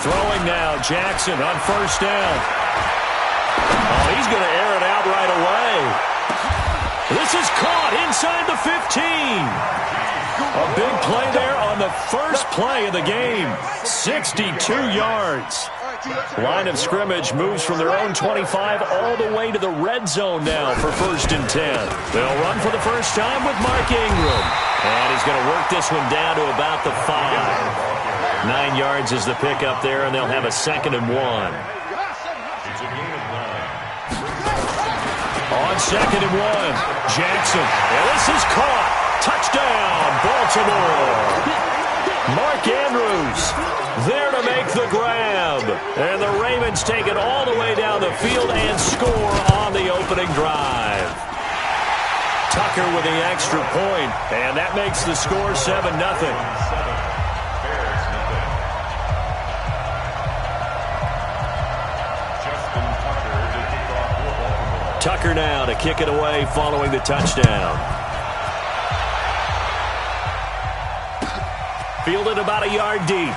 Throwing now, Jackson on first down. Oh, he's going to air it out right away. This is caught inside the 15. A big play there on the first play of the game. 62 yards. Line of scrimmage moves from their own 25 all the way to the red zone now for 1st and 10. They'll run for the first time with Mark Ingram. And he's going to work this one down to about the 5. 9 yards is the pickup there, and they'll have a 2nd and 1. On 2nd and 1, Jackson. And this is caught. Touchdown, Baltimore. Mark Andrews there to make the grab. And the Ravens take it all the way down the field and score on the opening drive. Tucker with the extra point, and that makes the score 7-0. Tucker now to kick it away following the touchdown. Fielded about a yard deep.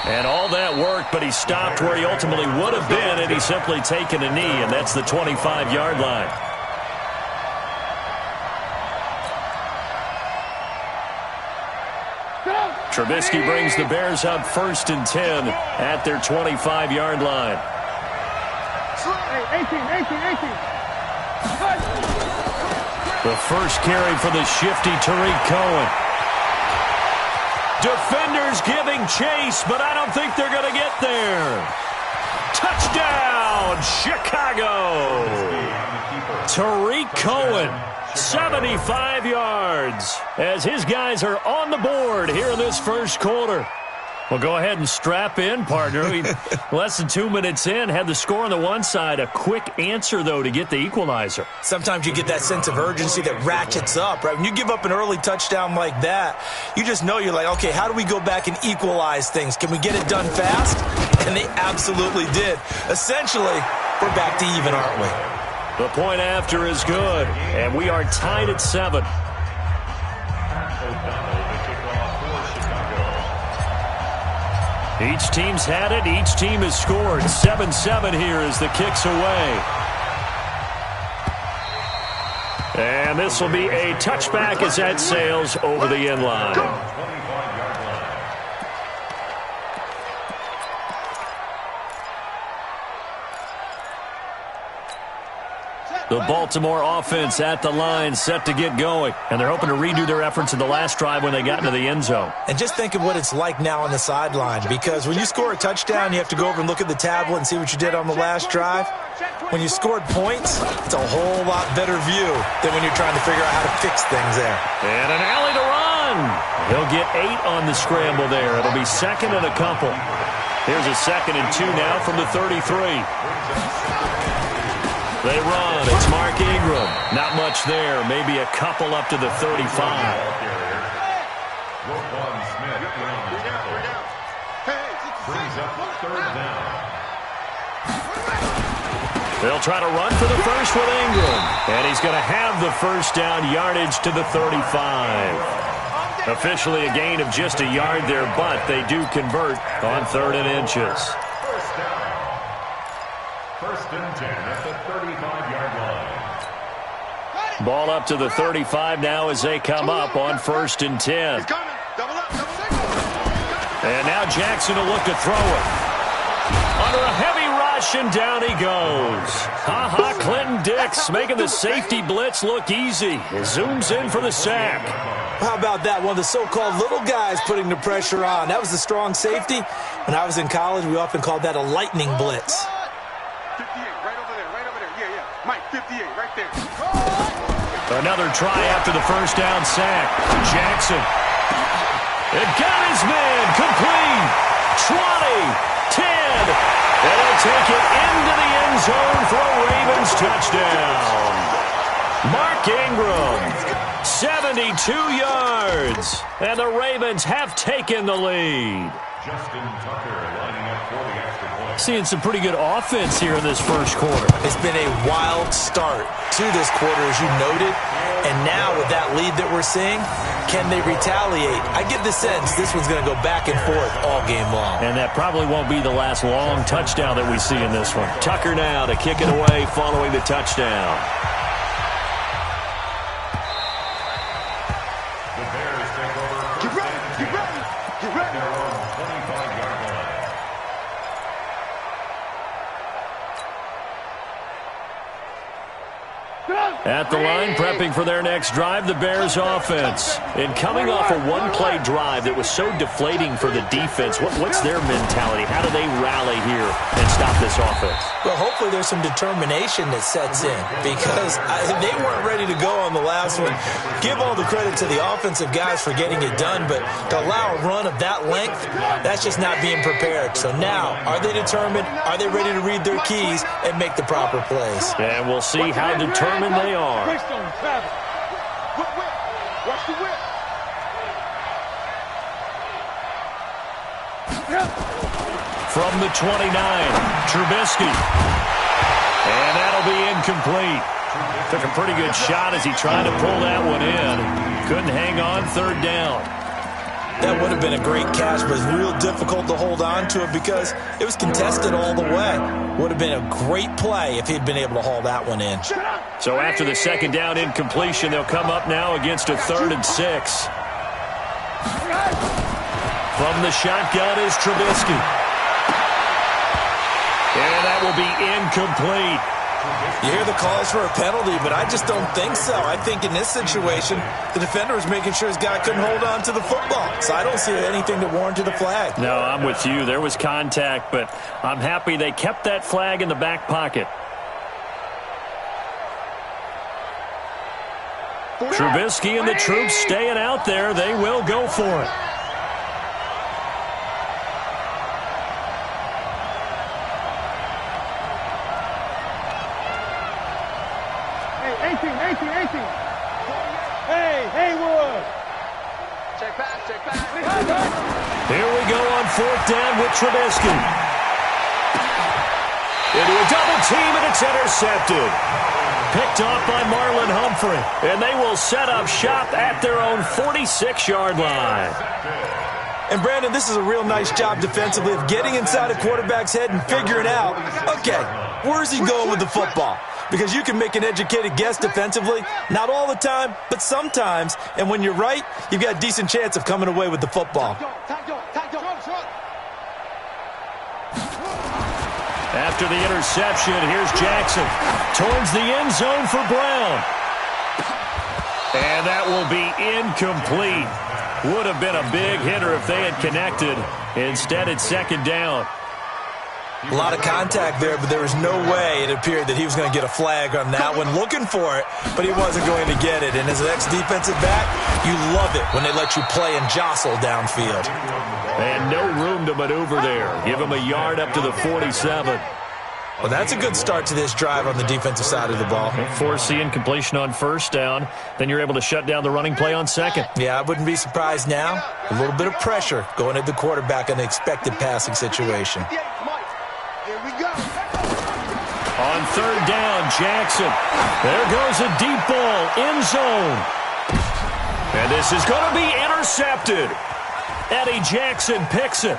And all that worked, but he stopped where he ultimately would have been had he simply taken a knee, and that's the 25-yard line. Trubisky brings the Bears up 1st and 10 at their 25-yard line. 18. The first carry for the shifty Tariq Cohen. Defenders giving chase, but I don't think they're going to get there. Touchdown, Chicago. Tariq Cohen, 75 yards, as his guys are on the board here in this first quarter. Well, go ahead and strap in, partner. Less than 2 minutes in, had the score on the one side. A quick answer, though, to get the equalizer. Sometimes you get that sense of urgency that ratchets up, right? When you give up an early touchdown like that, you just know you're like, okay, how do we go back and equalize things? Can we get it done fast? And they absolutely did. Essentially, we're back to even, aren't we? The point after is good, and we are tied at 7. Each team's had it. Each team has scored. 7-7 here as the kick's away. And this will be a touchback as that sails over the end line. The Baltimore offense at the line, set to get going. And they're hoping to redo their efforts in the last drive when they got into the end zone. And just think of what it's like now on the sideline, because when you score a touchdown, you have to go over and look at the tablet and see what you did on the last drive. When you scored points, it's a whole lot better view than when you're trying to figure out how to fix things there. And an alley to run. He'll get 8 on the scramble there. It'll be 2nd and a couple. Here's a 2nd and 2 now from the 33. They run. It's Mark Ingram. Not much there. Maybe a couple up to the 35. They'll try to run for the first with Ingram. And he's going to have the first down yardage to the 35. Officially a gain of just a yard there, but they do convert on 3rd and inches. First and 10 at the 35-yard line. Ball up to the 35 now as they come up on 1st and 10. And now Jackson will look to throw it. Under a heavy rush, and down he goes. Ha-ha, Clinton Dix making the safety blitz look easy. He zooms in for the sack. How about that? One of the so-called little guys putting the pressure on. That was the strong safety. When I was in college, we often called that a lightning blitz. 58, right over there. Yeah. Mike, 58, right there. Another try after the first down sack. Jackson. It got his man. Complete. 20, 10. And they'll take it into the end zone for a Ravens touchdown. Mark Ingram, 72 yards. And the Ravens have taken the lead. Justin Tucker lining up for the extra point. Seeing some pretty good offense here in this first quarter. It's been a wild start to this quarter, as you noted. And now with that lead that we're seeing, can they retaliate? I get the sense this one's going to go back and forth all game long. And that probably won't be the last long touchdown that we see in this one. Tucker now to kick it away following the touchdown. The Bears take over. Get ready, get ready, get ready. Their own 25-yard line. At the line, prepping for their next drive, the Bears offense. And coming off a one-play drive that was so deflating for the defense, what's their mentality? How do they rally here and stop this offense? Well, hopefully there's some determination that sets in because they weren't ready to go on the last one. Give all the credit to the offensive guys for getting it done, but to allow a run of that length, that's just not being prepared. So now, are they determined? Are they ready to read their keys and make the proper plays? And we'll see how determined they are. Watch the whip. From the 29, Trubisky. And that'll be incomplete. Took a pretty good shot as he tried to pull that one in. Couldn't hang on, third down. That would have been a great catch, but it's real difficult to hold on to it because it was contested all the way. Would have been a great play if he'd been able to haul that one in. So after the second down incompletion, they'll come up now against a 3rd and 6. From the shotgun is Trubisky. And that will be incomplete. You hear the calls for a penalty, but I just don't think so. I think in this situation, the defender was making sure his guy couldn't hold on to the football. So I don't see anything that warranted a flag. No, I'm with you. There was contact, but I'm happy they kept that flag in the back pocket. Trubisky and the troops staying out there. They will go for it. Hey, Haywood. Check back. Here we go on 4th down with Trubisky. Into a double team, and it's intercepted. Picked off by Marlon Humphrey. And they will set up shop at their own 46-yard line. And, Brandon, this is a real nice job defensively of getting inside a quarterback's head and figuring out, okay, where's he going with the football? Because you can make an educated guess defensively, not all the time, but sometimes. And when you're right, you've got a decent chance of coming away with the football. After the interception, here's Jackson towards the end zone for Brown. And that will be incomplete. Would have been a big hitter if they had connected. Instead, it's 2nd down. A lot of contact there, but there was no way it appeared that he was going to get a flag on that one. Looking for it, but he wasn't going to get it. And as an ex-defensive back, you love it when they let you play and jostle downfield. And no room to maneuver there. Give him a yard up to the 47. Well, that's a good start to this drive on the defensive side of the ball. Force the incompletion on 1st down. Then you're able to shut down the running play on 2nd. Yeah, I wouldn't be surprised now. A little bit of pressure going at the quarterback in an expected passing situation. Here we go. On 3rd down, Jackson. There goes a deep ball, end zone. And this is going to be intercepted. Eddie Jackson picks it.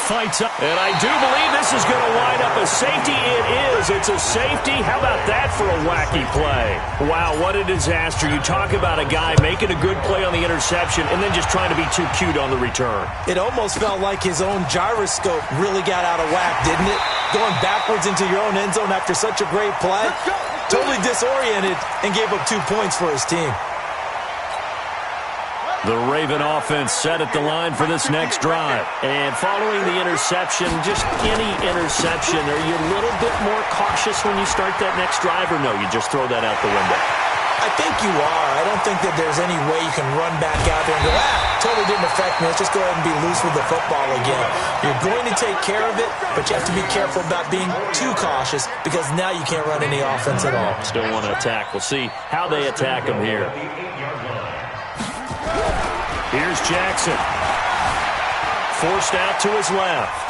Fights up. And I do believe this is going to wind up a safety. It is. It's a safety. How about that for a wacky play? Wow, what a disaster. You talk about a guy making a good play on the interception and then just trying to be too cute on the return. It almost felt like his own gyroscope really got out of whack, didn't it? Going backwards into your own end zone after such a great play. Totally disoriented and gave up 2 points for his team. The Raven offense set at the line for this next drive. And following the interception, just any interception, are you a little bit more cautious when you start that next drive, or no, you just throw that out the window? I think you are. I don't think that there's any way you can run back out there and go, totally didn't affect me. Let's just go ahead and be loose with the football again. You're going to take care of it, but you have to be careful about being too cautious because now you can't run any offense at all. Still want to attack. We'll see how they attack him here. Here's Jackson. Forced out to his left.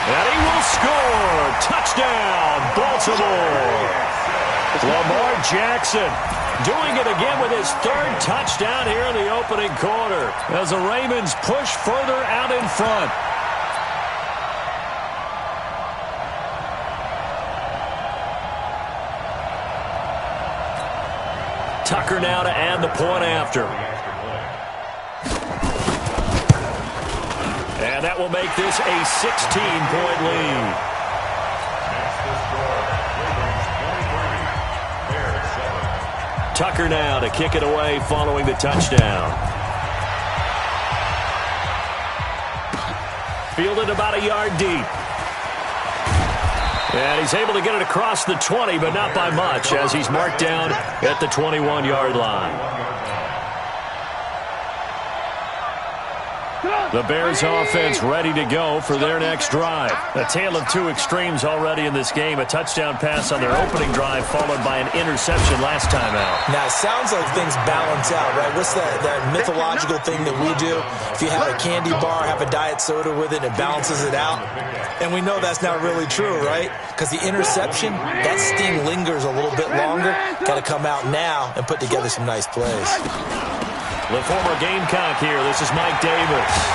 And he will score. Touchdown, Baltimore. Lamar Jackson doing it again with his third touchdown here in the opening quarter as the Ravens push further out in front. Tucker now to add the point after. And that will make this a 16-point lead. Tucker now to kick it away following the touchdown. Fielded about a yard deep. And he's able to get it across the 20, but not by much, as he's marked down at the 21-yard line. The Bears offense ready to go for their next drive. A tale of two extremes already in this game. A touchdown pass on their opening drive followed by an interception last time out. Now, it sounds like things balance out, right? What's that mythological thing that we do? If you have a candy bar, have a diet soda with it, it balances it out. And we know that's not really true, right? Because the interception, that sting lingers a little bit longer. Got to come out now and put together some nice plays. The former Gamecock here. This is Mike Davis.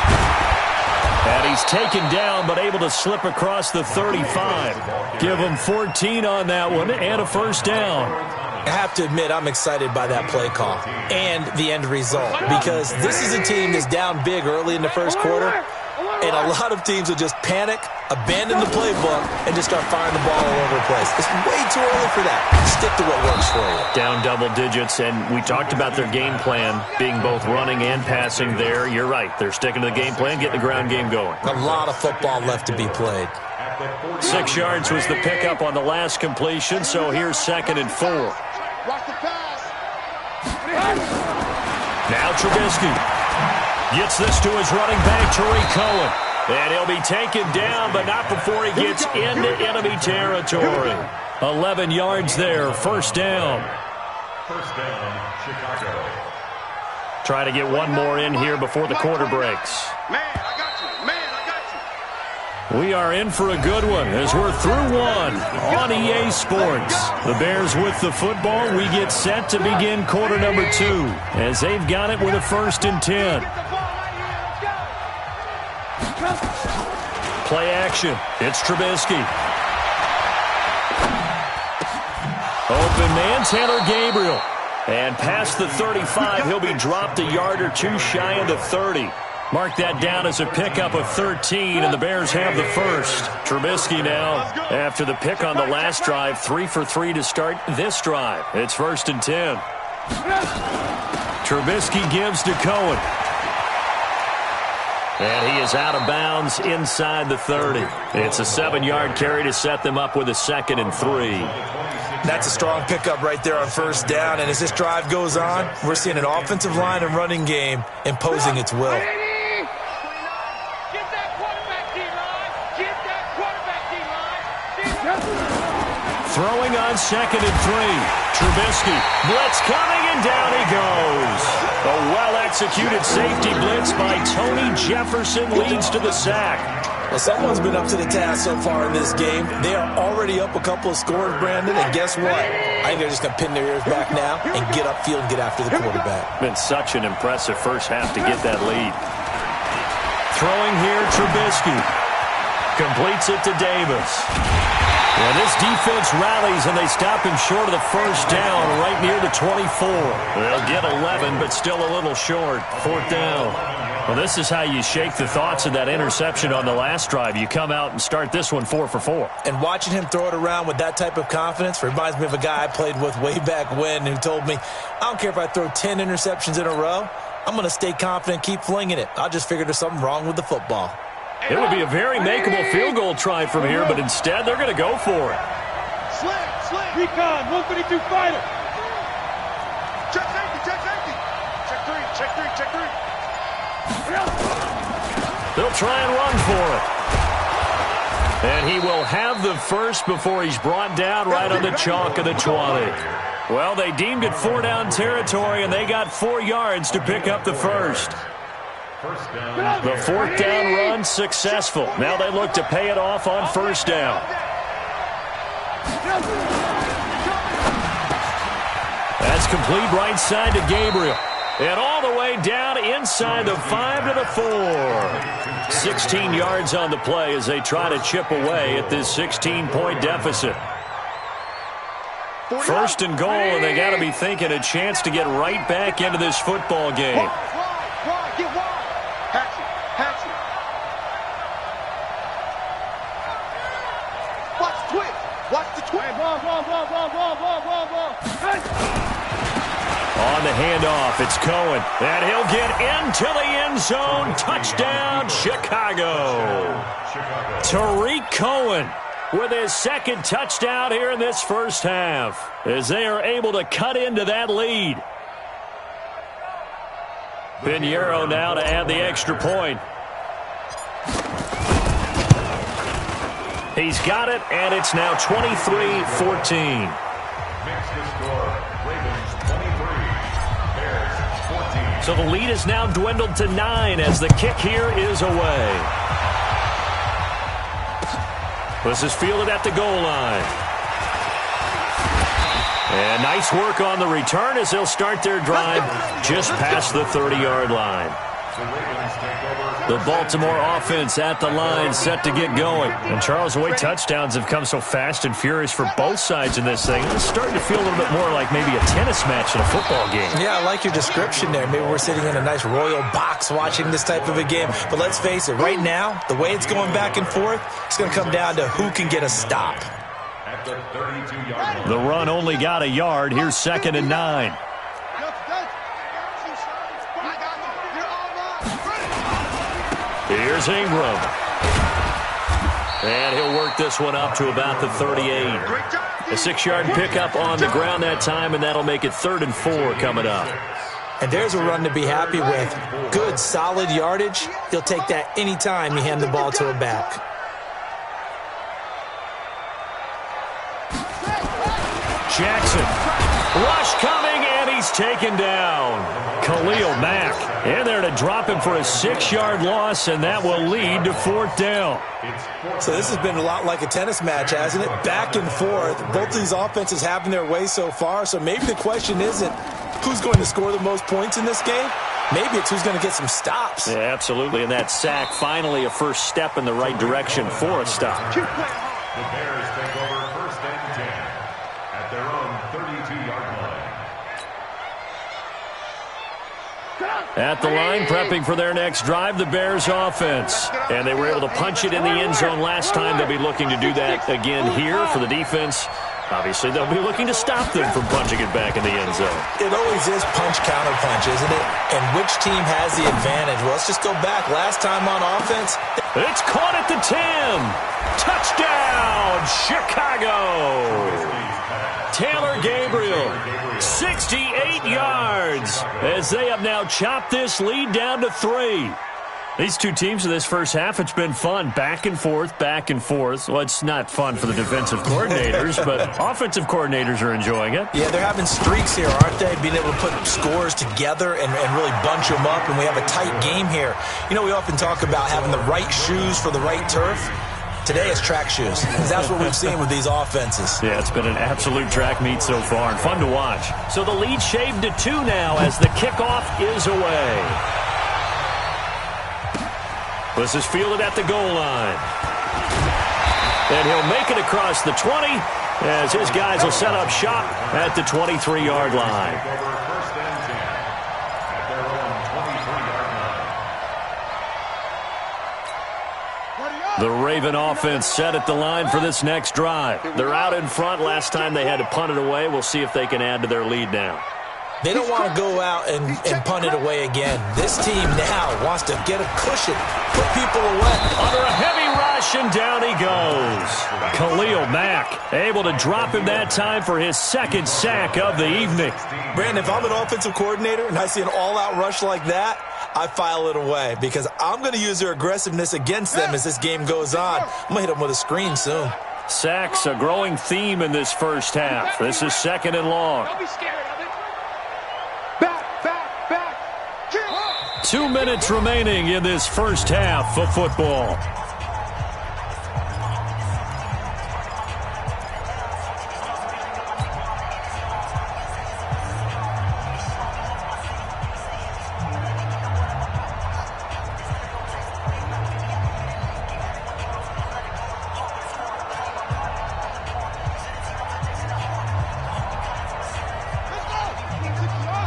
And he's taken down but able to slip across the 35. Give him 14 on that one and a first down. I have to admit, I'm excited by that play call and the end result because this is a team that's down big early in the first quarter, and a lot of teams will just panic, abandon the playbook, and just start firing the ball all over the place. It's way too early for that. Stick to what works for you. Down double digits, and we talked about their game plan being both running and passing there. You're right. They're sticking to the game plan, getting the ground game going. A lot of football left to be played. 6 yards was the pickup on the last completion, so here's 2nd and 4. Watch the pass. Now Trubisky gets this to his running back, Tariq Cohen. And he'll be taken down, but not before he gets into enemy territory. 11 yards there, first down. First down, Chicago. Try to get one more in here before the quarter breaks. Man, I got you. Man, I got you. We are in for a good one as we're through one on EA Sports. The Bears with the football. We get set to begin quarter number 2 as they've got it with a 1st and 10. Play action. It's Trubisky. Open man, Taylor Gabriel. And past the 35, he'll be dropped a yard or two shy of the 30. Mark that down as a pickup of 13, and the Bears have the first. Trubisky now, after the pick on the last drive, 3 for 3 to start this drive. It's 1st and 10. Trubisky gives to Cohen. And he is out of bounds inside the 30. It's a 7-yard carry to set them up with a 2nd and 3. That's a strong pickup right there on first down. And as this drive goes on, we're seeing an offensive line and running game imposing its will. Throwing on 2nd and 3. Trubisky. Blitz coming, and down he goes. A well-executed safety blitz by Tony Jefferson leads to the sack. Well, someone's been up to the task so far in this game. They are already up a couple of scores, Brandon, and guess what? I think they're just going to pin their ears back now and get upfield and get after the quarterback. Been such an impressive first half to get that lead. Throwing here, Trubisky. Completes it to Davis. Well, this defense rallies, and they stop him short of the first down right near the 24. They'll get 11, but still a little short. 4th down. Well, this is how you shake the thoughts of that interception on the last drive. You come out and start this one 4 for 4. And watching him throw it around with that type of confidence reminds me of a guy I played with way back when who told me, I don't care if I throw 10 interceptions in a row. I'm going to stay confident, keep flinging it. I just figured there's something wrong with the football. It would be a very makeable field goal try from here, but instead they're going to go for it. Slam. Recon, 152 fighter. Check safety. Check 3. They'll try and run for it. And he will have the first before he's brought down right on the chalk of the 20. Well, they deemed it 4-down territory, and they got 4 yards to pick up the first. First down. The fourth down run successful. Now they look to pay it off on first down. That's complete right side to Gabriel. And all the way down inside the 5 to the 4. 16 yards on the play as they try to chip away at this 16-point deficit. First and goal, and they got to be thinking a chance to get right back into this football game. Get wide. Hatch it. Watch the twitch. Ball. On the handoff, it's Cohen. And he'll get into the end zone. Touchdown, Chicago. Tariq Cohen with his second touchdown here in this first half as they are able to cut into that lead. Pinheiro now to add the extra point. He's got it, and it's now 23-14. Makes the score. Ravens 23. Bears 14. So the lead is now dwindled to 9 as the kick here is away. This is fielded at the goal line. And nice work on the return as they'll start their drive just past the 30-yard line. The Baltimore offense at the line set to get going. And Charles, the way touchdowns have come so fast and furious for both sides in this thing, it's starting to feel a little bit more like maybe a tennis match in a football game. Yeah, I like your description there. Maybe we're sitting in a nice royal box watching this type of a game. But let's face it, right now, the way it's going back and forth, it's going to come down to who can get a stop. At the 32-yard line. The run only got a yard. Here's 2nd and 9. Here's Ingram. And he'll work this one up to about the 38. A 6-yard pickup on the ground that time, and that'll make it 3rd and 4 coming up. And there's a run to be happy with. Good, solid yardage. He'll take that anytime you hand the ball to a back. Jackson. Rush coming, and he's taken down. Khalil Mack in there to drop him for a 6-yard loss, and that will lead to 4th down. So this has been a lot like a tennis match, hasn't it? Back and forth. Both of these offenses having their way so far, so maybe the question isn't who's going to score the most points in this game. Maybe it's who's going to get some stops. Yeah, absolutely, and that sack finally a first step in the right direction for a stop. The Bears take over 1st and 10 at their own 32-yard line. At the line, prepping for their next drive, the Bears offense. And they were able to punch it in the end zone last time. They'll be looking to do that again here for the defense. Obviously, they'll be looking to stop them from punching it back in the end zone. It always is punch, counter punch, isn't it? And which team has the advantage? Well, let's just go back. Last time on offense. It's caught at the 10. Touchdown, Chicago. Taylor Gabriel, 68 yards as they have now chopped this lead down to 3. These two teams in this first half, it's been fun. Back and forth, back and forth. Well, it's not fun for the defensive coordinators, but offensive coordinators are enjoying it. Yeah, they're having streaks here, aren't they? Being able to put scores together and really bunch them up, and we have a tight game here. You know, we often talk about having the right shoes for the right turf. Today it's track shoes. That's what we've seen with these offenses. Yeah, it's been an absolute track meet so far and fun to watch. So the lead shaved to 2 now as the kickoff is away. This is fielded at the goal line. And he'll make it across the 20 as his guys will set up shop at the 23-yard line. First and 10 at their own 23-yard line. The Raven offense set at the line for this next drive. They're out in front. Last time they had to punt it away. We'll see if they can add to their lead now. They don't want to go out and punt it away again. This team now wants to get a cushion, put people away. Under a heavy rush, and down he goes. Khalil Mack able to drop him that time for his 2nd sack of the evening. Brandon, if I'm an offensive coordinator and I see an all-out rush like that, I file it away because I'm going to use their aggressiveness against them as this game goes on. I'm going to hit them with a screen soon. Sacks, a growing theme in this first half. This is 2nd and long. Don't be scared of it. Back. 2 minutes remaining in this first half of football.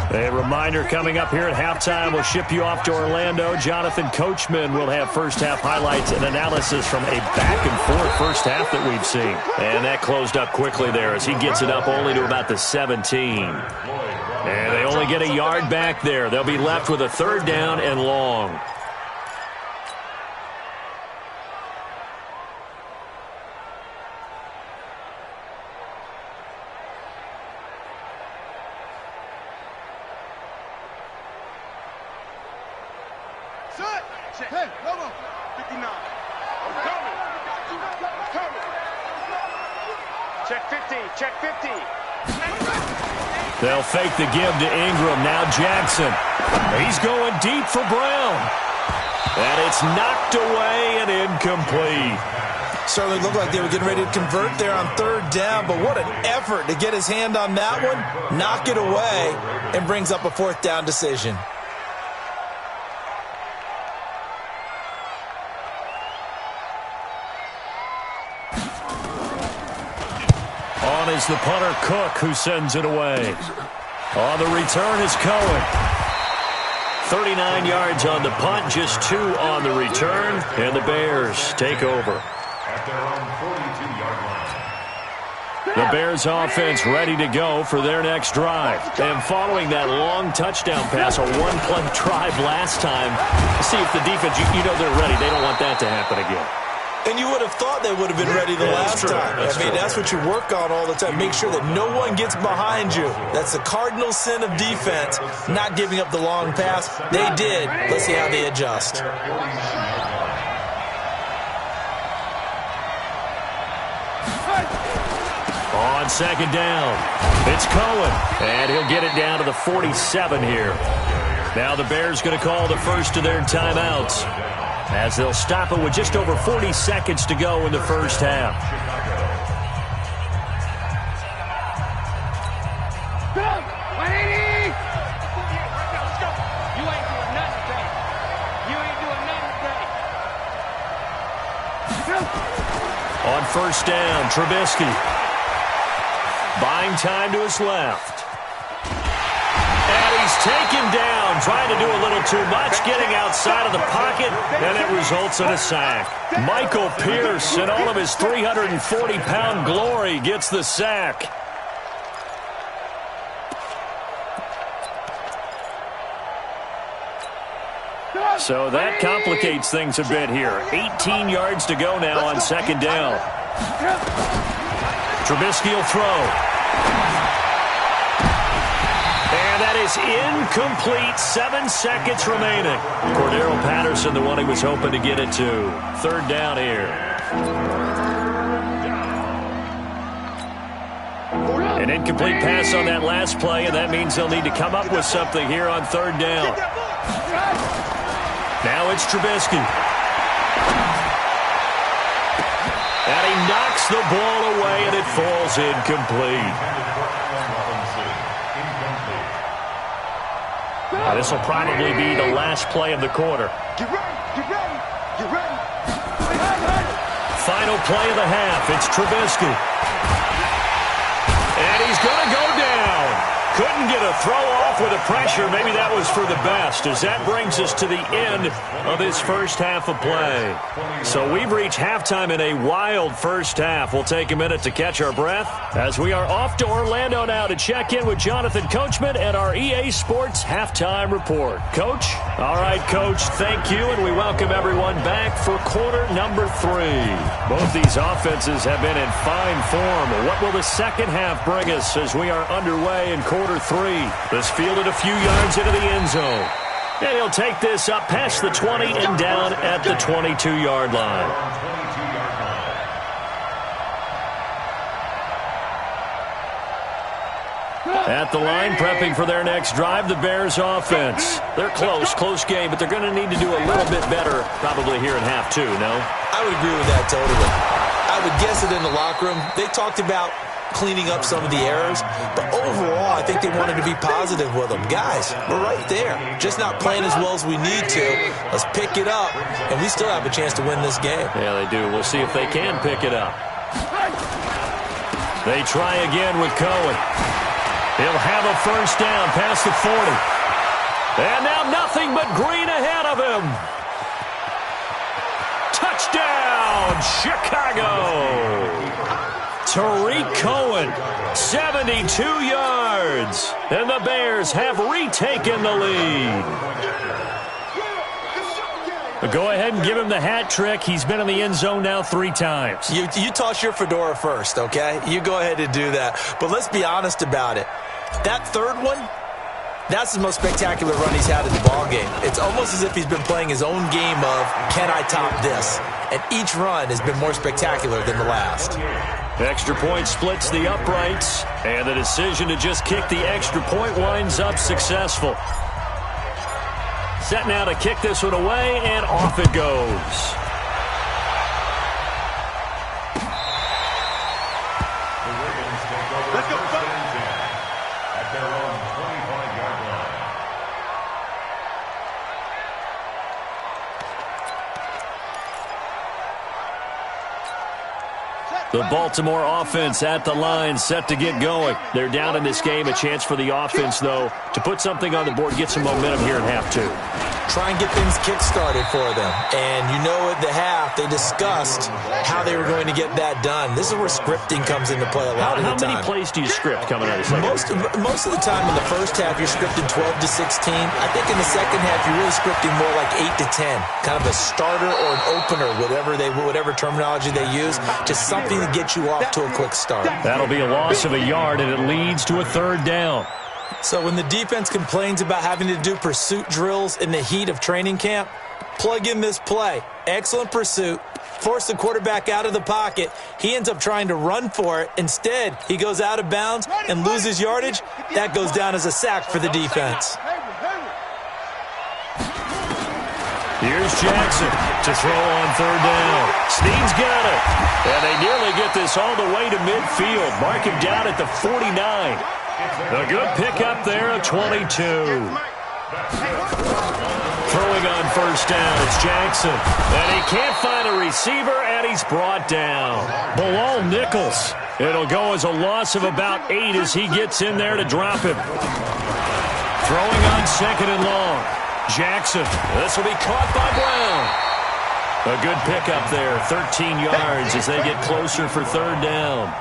A reminder coming up here at halftime, we'll ship you off to Orlando. Jonathan Coachman will have first half highlights and analysis from a back-and-forth first half that we've seen. And that closed up quickly there as he gets it up only to about the 17. And they only get a yard back there. They'll be left with a third down and long. Hey, hold on. 59. I'm coming. I'm coming. Check 15. Check 15. They'll fake the give to Ingram. Now Jackson. He's going deep for Brown. And it's knocked away and incomplete. Certainly looked like they were getting ready to convert there on third down, but what an effort to get his hand on that one, knock it away, and brings up a fourth down decision. On is the punter, Cook, who sends it away. On the return is Cohen. 39 yards on the punt, just 2 on the return, and the Bears take over. At their own 42-yard line. The Bears offense ready to go for their next drive. And following that long touchdown pass, a one-play drive last time, see if the defense, you know they're ready. They don't want that to happen again. And you would have thought they would have been ready the last time. I mean, that's what you work on all the time. Make sure that no one gets behind you. That's the cardinal sin of defense, not giving up the long pass. They did. Let's see how they adjust. On second down, it's Cohen, and he'll get it down to the 47 here. Now the Bears going to call the first of their timeouts, as they'll stop it with just over 40 seconds to go in the first half. On first down, Trubisky. Buying time to his left. And he's taken down, trying to do a little too much, getting outside of the pocket, and it results in a sack. Michael Pierce, in all of his 340-pound glory, gets the sack. So that complicates things a bit here. 18 yards to go now on second down. Trubisky will throw. And that is incomplete. 7 seconds remaining. Cordero Patterson, the one he was hoping to get it to. Third down here. An incomplete pass on that last play, and that means they'll need to come up with something here on third down. Now it's Trubisky. And he knocks the ball away, and it falls incomplete. Now, this will probably be the last play of the quarter. Get ready, get ready, get ready. Final play of the half. It's Trubisky. And he's going to go down. Couldn't get a throw off with the pressure. Maybe that was for the best, as that brings us to the end of this first half of play. So we've reached halftime in a wild first half. We'll take a minute to catch our breath as we are off to Orlando now to check in with Jonathan Coachman and our EA Sports Halftime Report. Coach? All right, Coach, thank you, and we welcome everyone back for quarter number 3. Both these offenses have been in fine form. What will the second half bring us as we are underway in quarter 3? This fielded a few yards into the end zone. And he'll take this up past the 20 and down at the 22-yard line. At the line, prepping for their next drive, the Bears offense. They're close game, but they're going to need to do a little bit better probably here in half two, no? I would agree with that totally. I would guess it in the locker room. They talked about cleaning up some of the errors, but overall, I think they wanted to be positive with them. Guys, we're right there. Just not playing as well as we need to. Let's pick it up, and we still have a chance to win this game. Yeah, they do. We'll see if they can pick it up. They try again with Cohen. He'll have a first down past the 40. And now nothing but green ahead of him. Touchdown, Chicago. Tariq Cohen, 72 yards. And the Bears have retaken the lead. But go ahead and give him the hat trick. He's been in the end zone now 3 times. You toss your fedora first, okay? You go ahead and do that. But let's be honest about it. That third one, that's the most spectacular run he's had in the ballgame. It's almost as if he's been playing his own game of, can I top this? And each run has been more spectacular than the last. Extra point splits the uprights, and the decision to just kick the extra point winds up successful. Set now to kick this one away, and off it goes. Let's go, at their own 25-yard line. The Baltimore offense at the line, set to get going. They're down in this game. A chance for the offense, though, to put something on the board, get some momentum here in half two. Try and get things kick-started for them. And you know at the half, they discussed how they were going to get that done. This is where scripting comes into play a lot of the time. How many plays do you script coming out of the second? Most of the time in the first half, you're scripting 12 to 16. I think in the second half, you're really scripting more like 8 to 10. Kind of a starter or an opener, whatever terminology they use. Just something to get you off to a quick start. That'll be a loss of a yard, and it leads to a third down. So when the defense complains about having to do pursuit drills in the heat of training camp, plug in this play. Excellent pursuit. Force the quarterback out of the pocket. He ends up trying to run for it. Instead, he goes out of bounds and loses yardage. That goes down as a sack for the defense. Here's Jackson to throw on third down. Snead's got it. And they nearly get this all the way to midfield. Mark him down at the 49. A good pickup there at 22. Throwing on first down, it's Jackson. And he can't find a receiver, and he's brought down. Bilal Nichols. It'll go as a loss of about 8 as he gets in there to drop him. Throwing on second and long. Jackson. This will be caught by Brown. A good pickup there, 13 yards as they get closer for third down.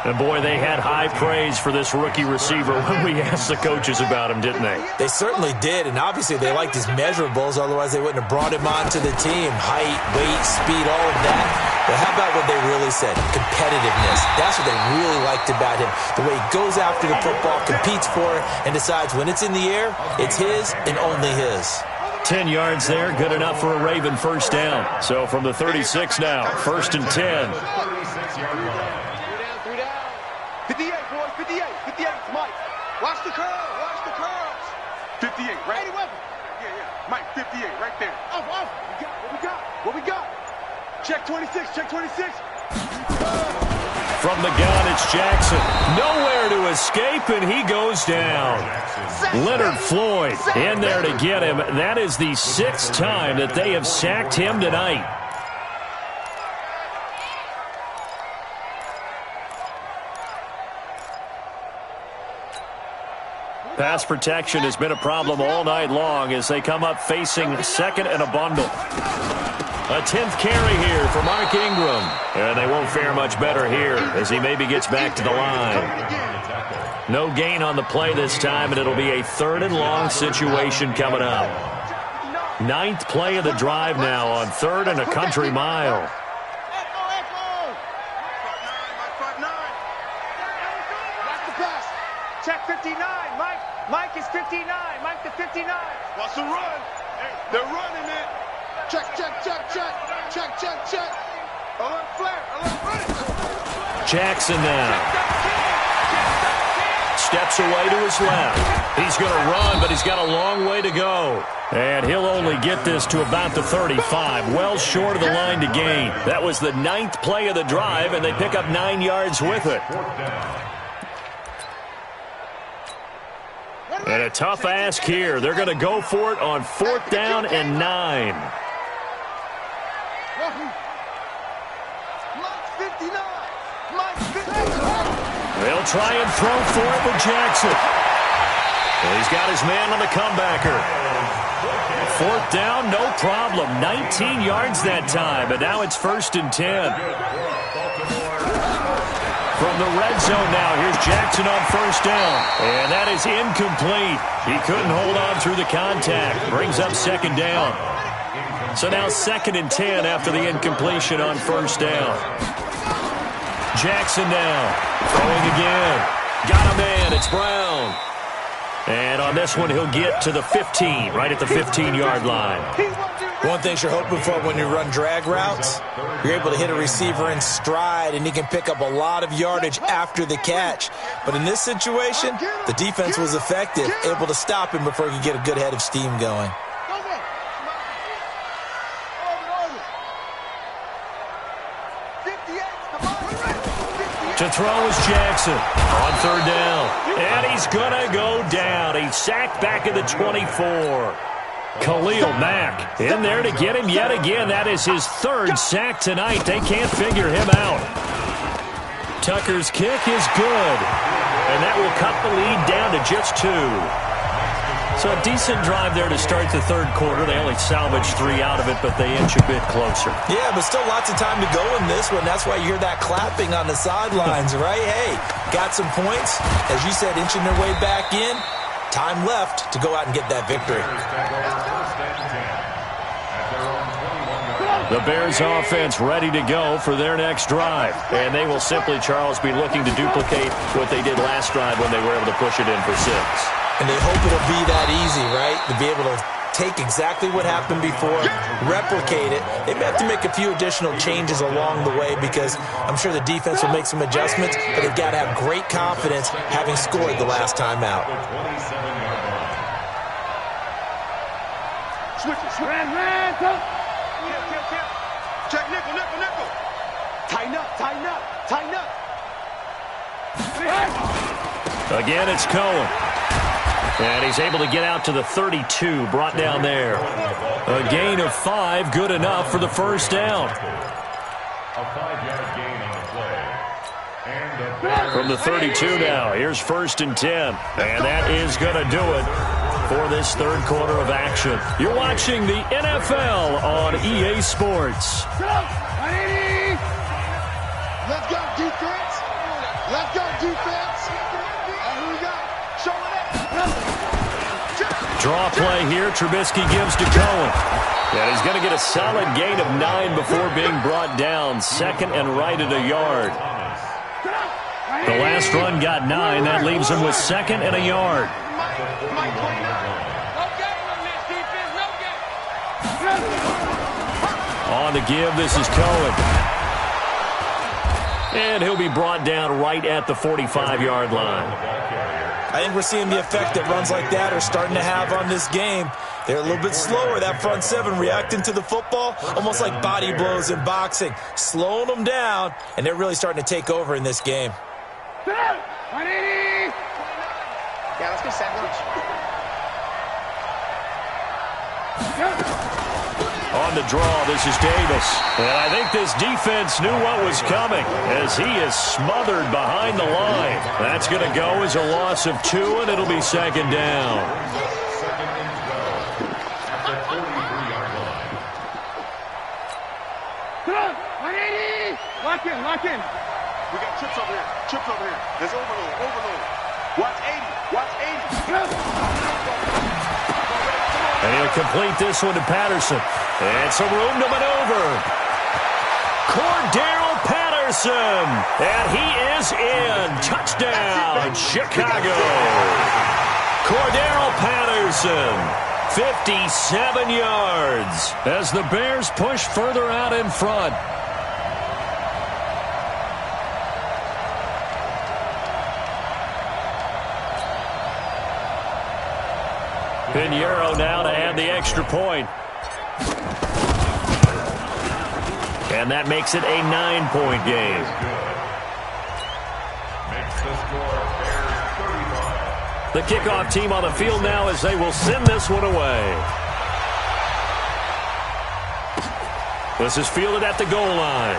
And, boy, they had high praise for this rookie receiver when we asked the coaches about him, didn't they? They certainly did, and obviously they liked his measurables. Otherwise, they wouldn't have brought him onto the team. Height, weight, speed, all of that. But how about what they really said? Competitiveness. That's what they really liked about him. The way he goes after the football, competes for it, and decides when it's in the air, it's his and only his. 10 yards there, good enough for a Raven first down. So from the 36 now, first and 10. 58, boys, 58, 58, Mike. Watch the curls, watch the curls. 58, right? Yeah. Mike, 58, right there. Off. What we got? Check 26, check 26. From the gun, it's Jackson. Nowhere to escape, and he goes down. Leonard Floyd in there to get him. That is the 6th time that they have sacked him tonight. Pass protection has been a problem all night long as they come up facing second and a bundle. A 10th carry here for Mark Ingram. And they won't fare much better here as he maybe gets back to the line. No gain on the play this time, and it'll be a third and long situation coming up. 9th play of the drive now on third and a country mile. Check 59, Mike. Mike is 59. Mike to 59. What's the run? They're running it. Check. Alert flare. Jackson now. steps away to his left. He's going to run, but he's got a long way to go. And he'll only get this to about the 35, well short of the line to gain. That was the 9th play of the drive, and they pick up 9 yards with it. And a tough ask here. They're going to go for it on 4th down and 9. They'll try and throw for it with Jackson. Well, he's got his man on the comebacker. 4th down, no problem. 19 yards that time, and now it's 1st and 10. From the red zone now, here's Jackson on 1st down. And that is incomplete. He couldn't hold on through the contact. Brings up 2nd down. So now 2nd and 10 after the incompletion on 1st down. Jackson now, throwing again. Got a man, it's Brown. And on this one, he'll get to the 15, right at the 15-yard line. One thing you're hoping for when you run drag routes, you're able to hit a receiver in stride, and he can pick up a lot of yardage after the catch. But in this situation, the defense was effective, able to stop him before he could get a good head of steam going. To throw is Jackson on 3rd down. And he's going to go down. He's sacked back at the 24. Khalil Mack in there to get him yet again. That is his 3rd sack tonight. They can't figure him out. Tucker's kick is good. And that will cut the lead down to just 2. So a decent drive there to start the 3rd quarter. They only salvaged 3 out of it, but they inch a bit closer. Yeah, but still lots of time to go in this one. That's why you hear that clapping on the sidelines, right? Hey, got some points. As you said, inching their way back in. Time left to go out and get that victory. The Bears offense ready to go for their next drive. And they will simply, Charles, be looking to duplicate what they did last drive when they were able to push it in for 6. And they hope it'll be that easy, right? To be able to take exactly what happened before, replicate it. They may have to make a few additional changes along the way because I'm sure the defense will make some adjustments, but they've got to have great confidence having scored the last time out. Switch it. Check nickel. Tighten up. Again, it's Cohen. And he's able to get out to the 32, brought down there. A gain of 5, good enough for the 1st down. A 5-yard gain on the play. From the 32 now, here's 1st and 10. And that is going to do it for this 3rd quarter of action. You're watching the NFL on EA Sports. Let's go, defense. And who we got? Show it. Draw play here. Trubisky gives to Cohen. And he's going to get a solid gain of 9 before being brought down. 2nd and right at a yard. The last run got 9. That leaves him with 2nd and a yard. On the give, this is Cohen. And he'll be brought down right at the 45-yard line. I think we're seeing the effect that runs like that are starting to have on this game. They're a little bit slower, that front 7 reacting to the football, almost like body blows in boxing, slowing them down, and they're really starting to take over in this game. Yeah, let's get sandwich. On the draw, this is Davis. And I think this defense knew what was coming as he is smothered behind the line. That's going to go as a loss of 2, and it'll be 2nd down. Lock in. We got chips over here. There's overload. Watch 80. And he'll complete this one to Patterson. And some room to maneuver. Cordarrelle Patterson. And he is in. Touchdown, Chicago. Cordarrelle Patterson. 57 yards as the Bears push further out in front. Pinheiro now to add the extra point. And that makes it a 9-point game. The kickoff team on the field now as they will send this one away. This is fielded at the goal line.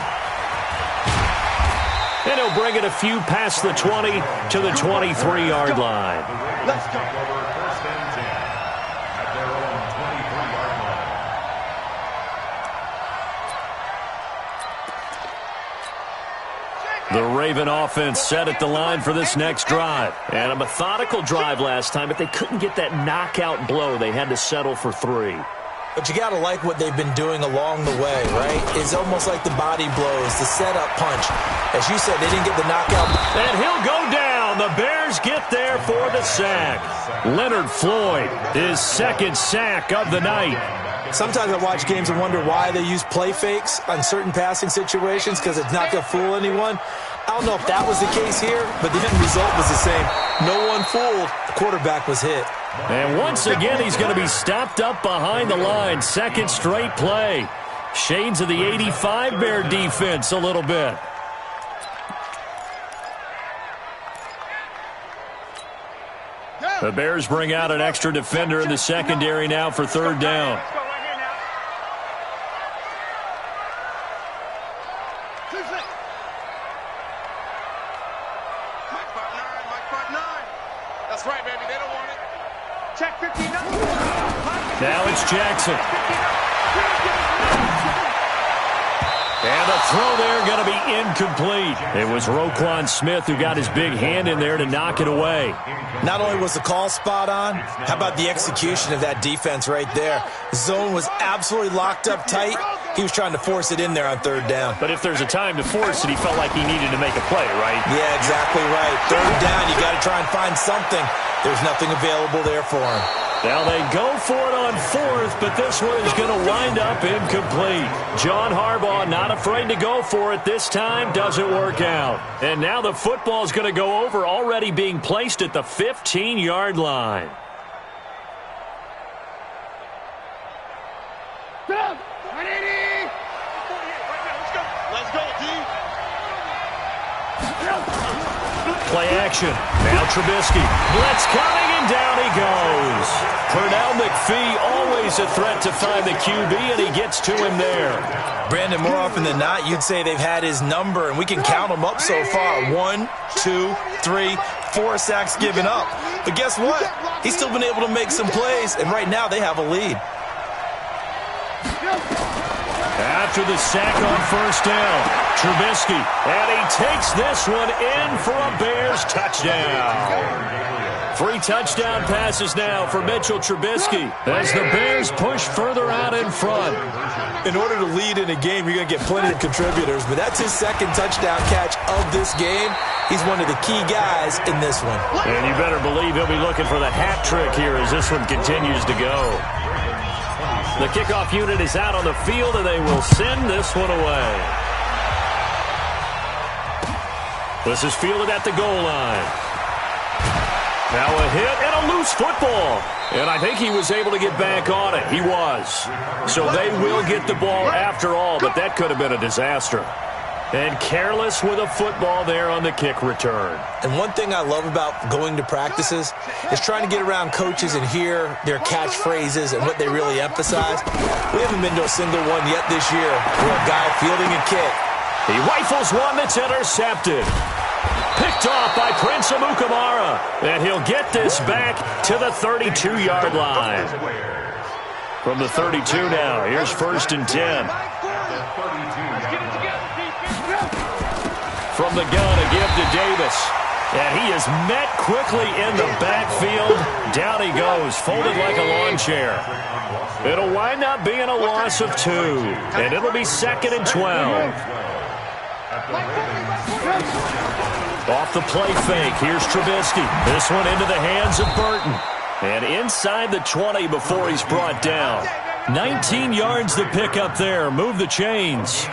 And he'll bring it a few past the 20 to the 23-yard line. Let's go. First and 10 at their own 23-yard line. The Raven offense set at the line for this next drive. And a methodical drive last time, but they couldn't get that knockout blow. They had to settle for 3. But you got to like what they've been doing along the way, right? It's almost like the body blows, the setup punch. As you said, they didn't get the knockout. And he'll go down. The Bears get there for the sack. Leonard Floyd, his second sack of the night. Sometimes I watch games and wonder why they use play fakes on certain passing situations because it's not going to fool anyone. I don't know if that was the case here, but the end result was the same. No one fooled. The quarterback was hit. And once again, he's going to be stopped up behind the line. Second straight play. Shades of the 85 Bear defense a little bit. The Bears bring out an extra defender in the secondary now for third down. That's right, baby. They don't want it. Check 59. Now it's Jackson. And the throw there going to be incomplete. It was Roquan Smith who got his big hand in there to knock it away. Not only was the call spot on, how about the execution of that defense right there? The zone was absolutely locked up tight. He was trying to force it in there on third down. But if there's a time to force it, he felt like he needed to make a play, right? Yeah, exactly right. Third down, you got to try and find something. There's nothing available there for him. Now they go for it on fourth, but this one is going to wind up incomplete. John Harbaugh not afraid to go for it this time. Doesn't work out. And now the football is going to go over, already being placed at the 15-yard line. Let's go, D. Play action. Now Trubisky. Blitz coming, and down he goes. Pernell McPhee, always a threat to find the QB, and he gets to him there. Brandon, more often than not, you'd say they've had his number, and we can count them up so far. 1, 2, 3, 4 sacks given up. But guess what? He's still been able to make some plays, and right now they have a lead. After the sack on first down, Trubisky, and he takes this one in for a Bears touchdown. 3 touchdown passes now for Mitchell Trubisky as the Bears push further out in front. In order to lead in a game, you're going to get plenty of contributors, but that's his second touchdown catch of this game. He's one of the key guys in this one. And you better believe he'll be looking for the hat trick here as this one continues to go. The kickoff unit is out on the field, and they will send this one away. This is fielded at the goal line. Now a hit and a loose football. And I think he was able to get back on it. He was. So they will get the ball after all, but that could have been a disaster. And careless with a football there on the kick return. And one thing I love about going to practices is trying to get around coaches and hear their catchphrases and what they really emphasize. We haven't been to a single one yet this year where a guy fielding a kick. He rifles one that's intercepted. Picked off by Prince Amukamara. And he'll get this back to the 32-yard line. From the 32 now, here's first and 10. From the gun, a give to Davis. And he is met quickly in the backfield. Down he goes, folded like a lawn chair. It'll wind up being a loss of 2. And it'll be second and 12. Off the play fake, here's Trubisky. This one into the hands of Burton. And inside the 20 before he's brought down. 19 yards to pick up there. Move the chains.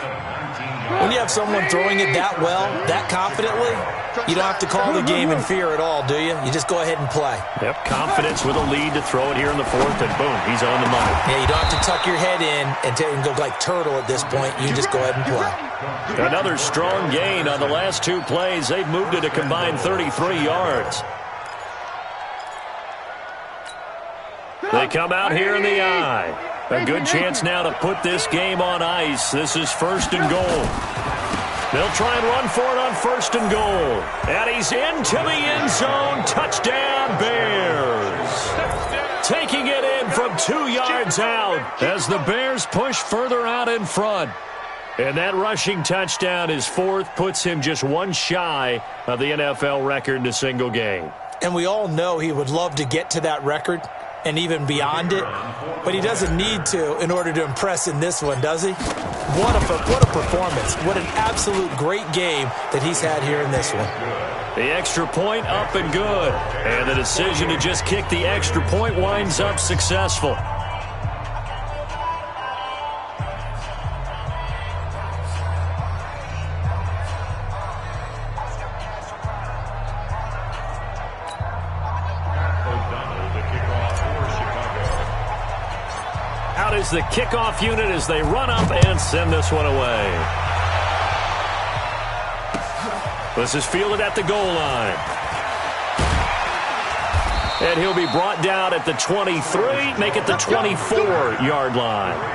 When you have someone throwing it that well, that confidently, You don't have to call the game in fear at all, do you? You just go ahead and play. Yep, confidence with a lead to throw it here in the fourth, and boom, he's on the money. Yeah, you don't have to tuck your head in and go like turtle at this point. You just go ahead and play. Another strong gain on the last two plays. They've moved it a combined 33 yards. They come out here in the eye. A good chance now to put this game on ice. This is first and goal. They'll try and run for it on first and goal. And he's into the end zone. Touchdown, Bears. Taking it in from 2 yards out as the Bears push further out in front. And that rushing touchdown, his fourth, puts him just one shy of the NFL record in a single game. And we all know he would love to get to that record and even beyond it, but he doesn't need to in order to impress in this one, does he? What a performance. What an absolute great game that he's had here in this one. The extra point up and good. And the decision to just kick the extra point winds up successful. Out is the kickoff unit as they run up and send this one away. This is fielded at the goal line. And he'll be brought down at the 23, make it the 24-yard line.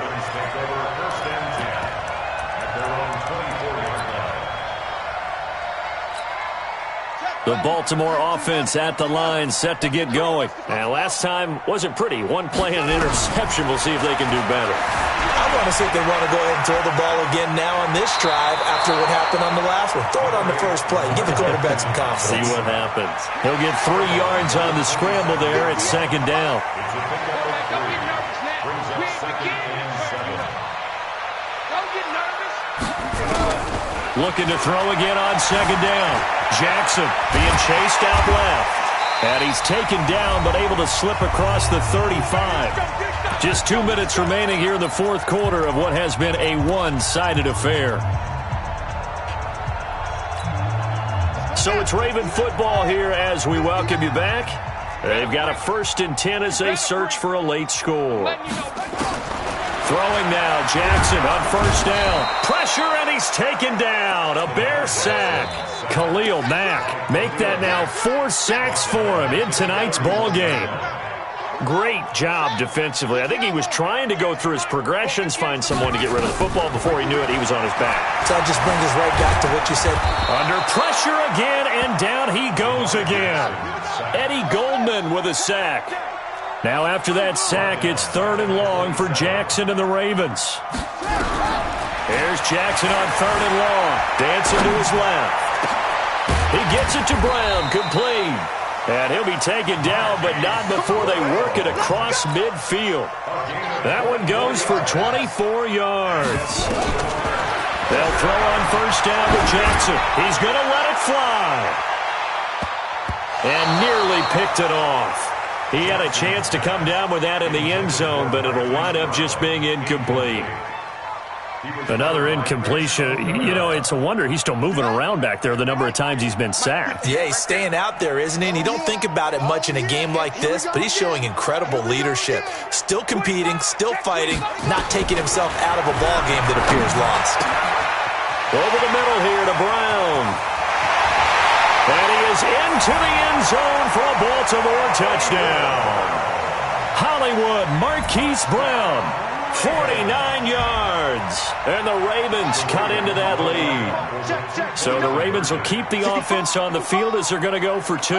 The Baltimore offense at the line, set to get going. And last time wasn't pretty. One play and an interception. We'll see if they can do better. I want to see if they want to go ahead and throw the ball again now on this drive after what happened on the last one. Throw it on the first play. Give the quarterback some confidence. See what happens. He'll get 3 yards on the scramble there at second down. Looking to throw again on second down. Jackson being chased out left. And he's taken down but able to slip across the 35. Just 2 minutes remaining here in the fourth quarter of what has been a one-sided affair. So it's Raven football here as we welcome you back. They've got a 1st and 10 as they search for a late score. Throwing now, Jackson on first down. Pressure, and he's taken down. A Bear sack. Khalil Mack make that now 4 sacks for him in tonight's ball game. Great job defensively. I think he was trying to go through his progressions, find someone to get rid of the football. Before he knew it, he was on his back. So that just brings us right back to what you said. Under pressure again, and down he goes again. Eddie Goldman with a sack. Now after that sack, it's 3rd and long for Jackson and the Ravens. Here's Jackson on 3rd and long. Dancing to his left. He gets it to Brown, complete. And he'll be taken down, but not before they work it across midfield. That one goes for 24 yards. They'll throw on first down to Jackson. He's going to let it fly. And nearly picked it off. He had a chance to come down with that in the end zone, but it'll wind up just being incomplete. Another incompletion. You know, it's a wonder he's still moving around back there the number of times he's been sacked. Yeah, he's staying out there, isn't he? And you don't think about it much in a game like this, but he's showing incredible leadership. Still competing, still fighting, not taking himself out of a ball game that appears lost. Over the middle here to Brown. And he is into the end zone for a Baltimore touchdown. Hollywood Marquise Brown, 49 yards. And the Ravens cut into that lead. So the Ravens will keep the offense on the field as they're going to go for 2.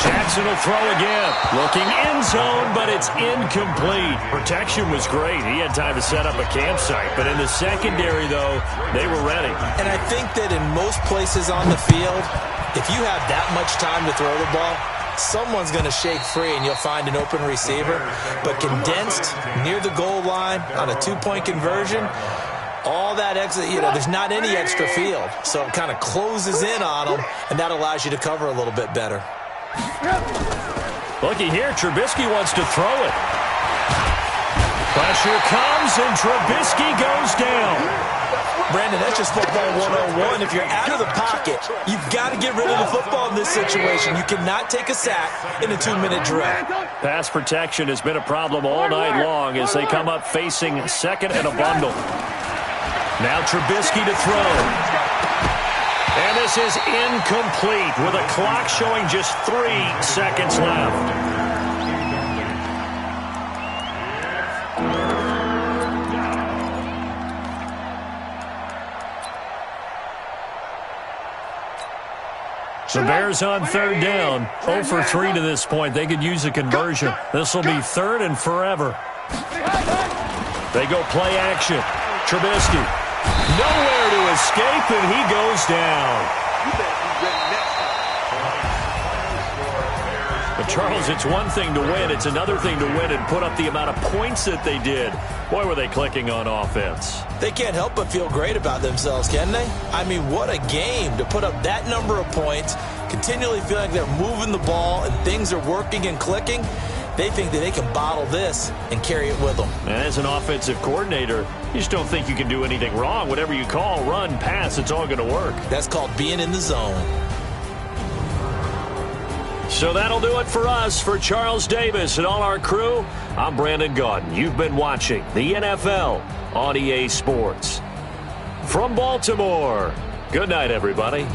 Jackson will throw again. Looking end zone, but it's incomplete. Protection was great. He had time to set up a campsite. But in the secondary, though, they were ready. And I think that in most places on the field, if you have that much time to throw the ball, someone's going to shake free and you'll find an open receiver. But condensed near the goal line on a 2-point conversion, all that extra, there's not any extra field. So it kind of closes in on them, and that allows you to cover a little bit better. Looky here, Trubisky wants to throw it. Pressure comes, and Trubisky goes down. Brandon, that's just football 101. If you're out of the pocket, you've got to get rid of the football in this situation. You cannot take a sack in a 2-minute drill. Pass protection has been a problem all night long as they come up facing second and a bundle. Now Trubisky to throw. And this is incomplete with a clock showing just 3 seconds left. The Bears on third down, 0 for 3 to this point. They could use a conversion. This will be third and forever. They go play action. Trubisky, nowhere to escape, and he goes down. But, Charles, it's one thing to win. It's another thing to win and put up the amount of points that they did. Boy, were they clicking on offense. They can't help but feel great about themselves, can they? I mean, what a game to put up that number of points, continually feeling like they're moving the ball and things are working and clicking. They think that they can bottle this and carry it with them. And as an offensive coordinator, you just don't think you can do anything wrong. Whatever you call, run, pass, it's all going to work. That's called being in the zone. So that'll do it for us. For Charles Davis and all our crew, I'm Brandon Gaudin. You've been watching the NFL on EA Sports. From Baltimore, good night, everybody.